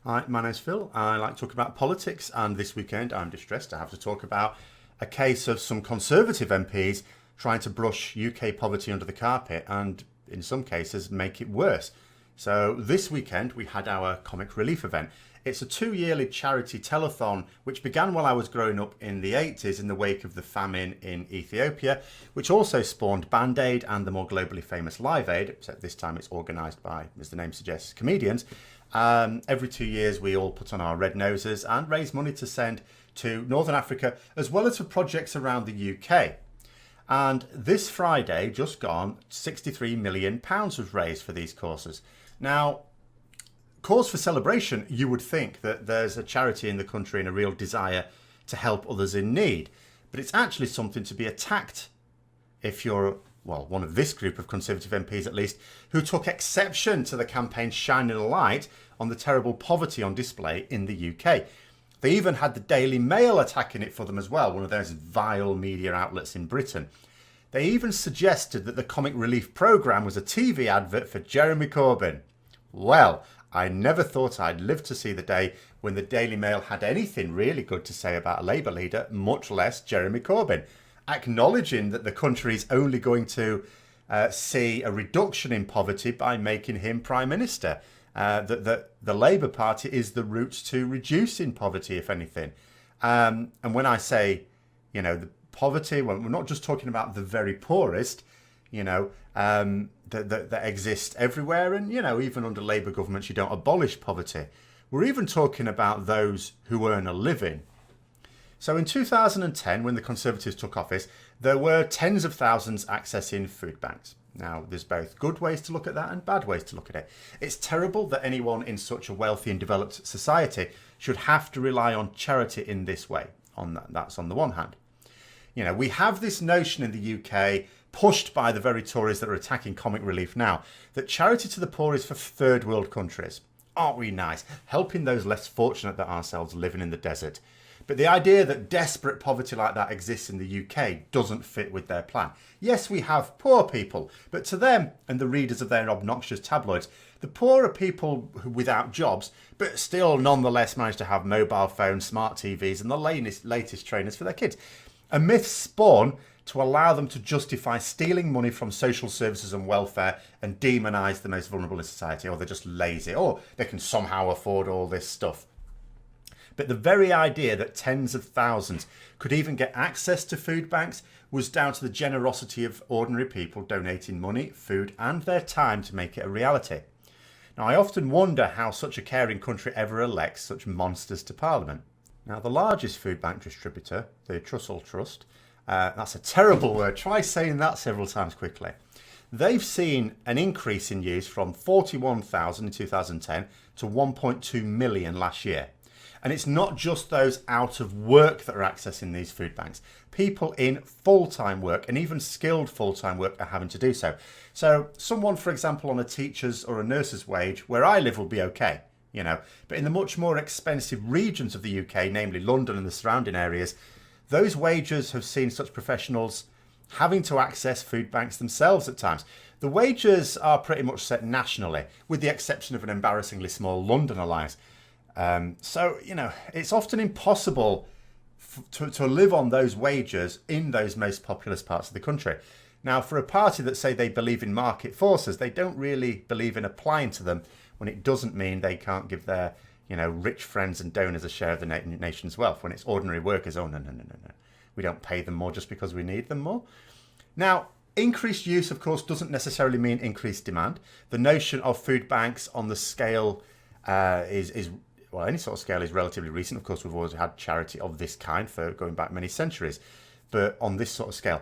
Hi, my name's Phil. I like to talk about politics, and this weekend I'm distressed to have to talk about a case of some Conservative MPs trying to brush UK poverty under the carpet and, in some cases, make it worse. So, this weekend we had our comic relief event. It's a two-yearly charity telethon which began while I was growing up in the 80s in the wake of the famine in Ethiopia, which also spawned Band Aid and the more globally famous Live Aid, except this time it's organised by, as the name suggests, comedians. Every 2 years, we all put on our red noses and raise money to send to Northern Africa, as well as for projects around the UK. And this Friday, just gone, £63 million was raised for these causes. Now, cause for celebration, you would think that there's a charity in the country and a real desire to help others in need. But it's actually something to be attacked if you're, well, one of this group of Conservative MPs at least, who took exception to the campaign shining a light on the terrible poverty on display in the UK. They even had the Daily Mail attacking it for them as well, one of those vile media outlets in Britain. They even suggested that the comic relief programme was a TV advert for Jeremy Corbyn. Well, I never thought I'd live to see the day when the Daily Mail had anything really good to say about a Labour leader, much less Jeremy Corbyn, acknowledging that the country is only going to see a reduction in poverty by making him Prime Minister. That the Labour Party is the route to reducing poverty, if anything. And when I say, the poverty, well, we're not just talking about the very poorest, that exist everywhere. And, even under Labour governments, you don't abolish poverty. We're even talking about those who earn a living. So in 2010, when the Conservatives took office, there were tens of thousands accessing food banks. Now, there's both good ways to look at that and bad ways to look at it. It's terrible that anyone in such a wealthy and developed society should have to rely on charity in this way. That's on the one hand. We have this notion in the UK, pushed by the very Tories that are attacking comic relief now, that charity to the poor is for third world countries. Aren't we nice? Helping those less fortunate than ourselves living in the desert. But the idea that desperate poverty like that exists in the UK doesn't fit with their plan. Yes, we have poor people, but to them and the readers of their obnoxious tabloids, the poor are people without jobs, but still nonetheless manage to have mobile phones, smart TVs and the latest trainers for their kids. A myth spawn to allow them to justify stealing money from social services and welfare and demonise the most vulnerable in society, or they're just lazy, or they can somehow afford all this stuff. But the very idea that tens of thousands could even get access to food banks was down to the generosity of ordinary people donating money, food and their time to make it a reality. Now, I often wonder how such a caring country ever elects such monsters to Parliament. Now, the largest food bank distributor, the Trussell Trust, that's a terrible word, try saying that several times quickly. They've seen an increase in use from 41,000 in 2010 to 1.2 million last year. And it's not just those out of work that are accessing these food banks. People in full-time work and even skilled full-time work are having to do so. So someone, for example, on a teacher's or a nurse's wage, where I live will be okay, But in the much more expensive regions of the UK, namely London and the surrounding areas, those wages have seen such professionals having to access food banks themselves at times. The wages are pretty much set nationally, with the exception of an embarrassingly small London alliance. So, it's often impossible to live on those wages in those most populous parts of the country. Now, for a party that say they believe in market forces, they don't really believe in applying to them when it doesn't mean they can't give their, rich friends and donors a share of the nation's wealth. When it's ordinary workers, no. We don't pay them more just because we need them more. Now, increased use, of course, doesn't necessarily mean increased demand. The notion of food banks on the scale well, any sort of scale is relatively recent. Of course, we've always had charity of this kind for going back many centuries. But on this sort of scale,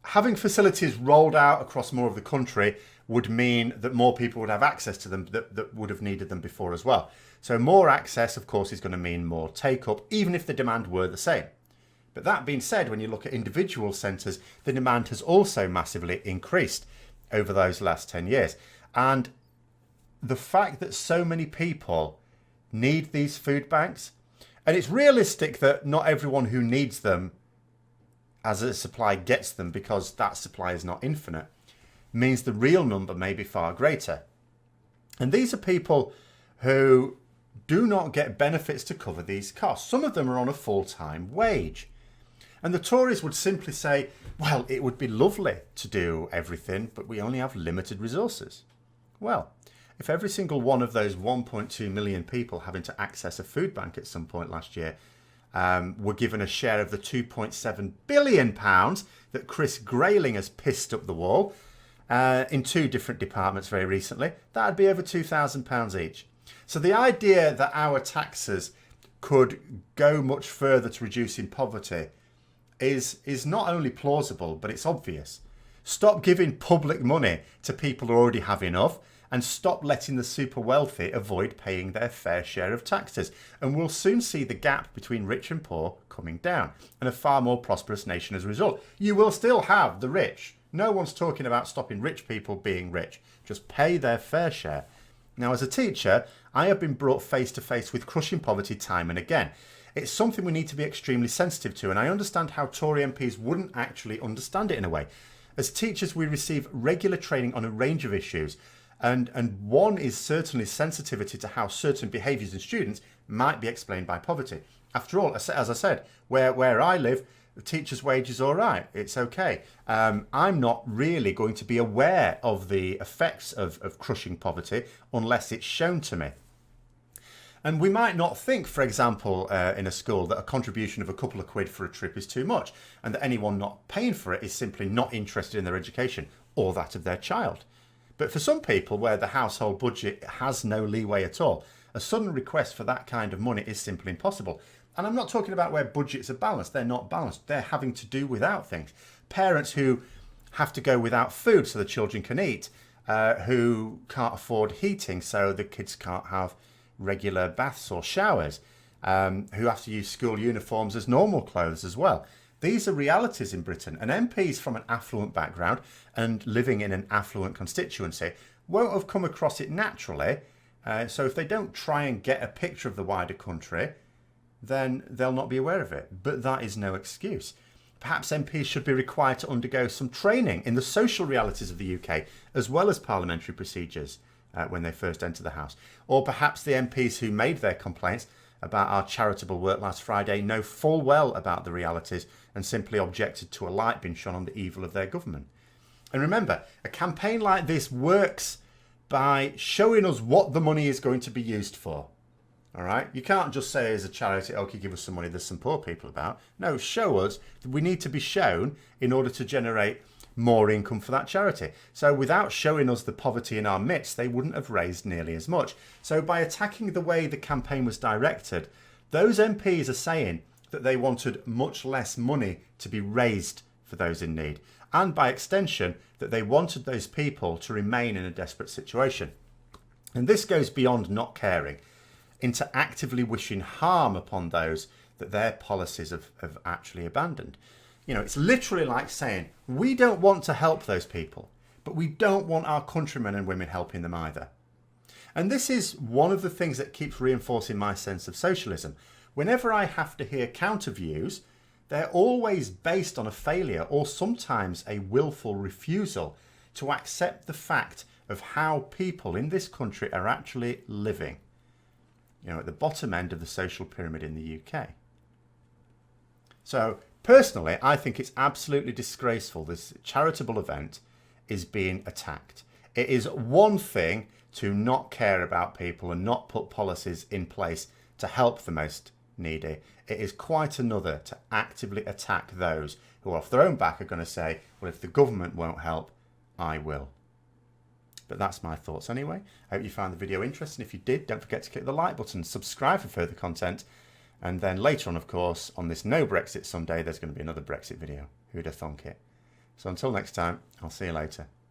having facilities rolled out across more of the country would mean that more people would have access to them that would have needed them before as well. So more access, of course, is going to mean more take-up, even if the demand were the same. But that being said, when you look at individual centres, the demand has also massively increased over those last 10 years. And the fact that so many people need these food banks, and it's realistic that not everyone who needs them as a supply gets them, because that supply is not infinite, means the real number may be far greater. And these are people who do not get benefits to cover these costs. Some of them are on a full-time wage. And the Tories would simply say, well, it would be lovely to do everything, but we only have limited resources. Well, if every single one of those 1.2 million people having to access a food bank at some point last year were given a share of the £2.7 billion that Chris Grayling has pissed up the wall in 2 different departments very recently, that would be over £2,000 each. So the idea that our taxes could go much further to reducing poverty is not only plausible, but it's obvious. Stop giving public money to people who already have enough, and stop letting the super wealthy avoid paying their fair share of taxes. And we'll soon see the gap between rich and poor coming down, and a far more prosperous nation as a result. You will still have the rich. No one's talking about stopping rich people being rich. Just pay their fair share. Now, as a teacher, I have been brought face to face with crushing poverty time and again. It's something we need to be extremely sensitive to, and I understand how Tory MPs wouldn't actually understand it in a way. As teachers, we receive regular training on a range of issues, and one is certainly sensitivity to how certain behaviours in students might be explained by poverty. After all, as I said, where I live, the teacher's wage is all right. It's okay. I'm not really going to be aware of the effects of crushing poverty unless it's shown to me. And we might not think, for example, in a school that a contribution of a couple of quid for a trip is too much, and that anyone not paying for it is simply not interested in their education or that of their child. But for some people where the household budget has no leeway at all, a sudden request for that kind of money is simply impossible. And I'm not talking about where budgets are balanced. They're not balanced. They're having to do without things. Parents who have to go without food so the children can eat, who can't afford heating so the kids can't have regular baths or showers, who have to use school uniforms as normal clothes as well. These are realities in Britain, and MPs from an affluent background and living in an affluent constituency won't have come across it naturally. So if they don't try and get a picture of the wider country, then they'll not be aware of it. But that is no excuse. Perhaps MPs should be required to undergo some training in the social realities of the UK, as well as parliamentary procedures when they first enter the House. Or perhaps the MPs who made their complaints about our charitable work last Friday know full well about the realities and simply objected to a light being shone on the evil of their government. And remember, a campaign like this works by showing us what the money is going to be used for. All right? You can't just say as a charity, okay, give us some money, there's some poor people about. No, show us that we need to be shown in order to generate more income for that charity. So without showing us the poverty in our midst, they wouldn't have raised nearly as much. So by attacking the way the campaign was directed, those MPs are saying that they wanted much less money to be raised for those in need. And by extension, that they wanted those people to remain in a desperate situation. And this goes beyond not caring into actively wishing harm upon those that their policies have actually abandoned. You know, it's literally like saying, we don't want to help those people, but we don't want our countrymen and women helping them either. And this is one of the things that keeps reinforcing my sense of socialism. Whenever I have to hear counter views, they're always based on a failure or sometimes a willful refusal to accept the fact of how people in this country are actually living, you know, at the bottom end of the social pyramid in the UK. So personally, I think it's absolutely disgraceful this charitable event is being attacked. It is one thing to not care about people and not put policies in place to help the most needy. It is quite another to actively attack those who off their own back are going to say, well, if the government won't help, I will. But that's my thoughts anyway. I hope you found the video interesting. If you did, don't forget to click the like button, subscribe for further content. And then later on, of course, on this No Brexit Sunday, there's going to be another Brexit video. Who'd have thunk it? So until next time, I'll see you later.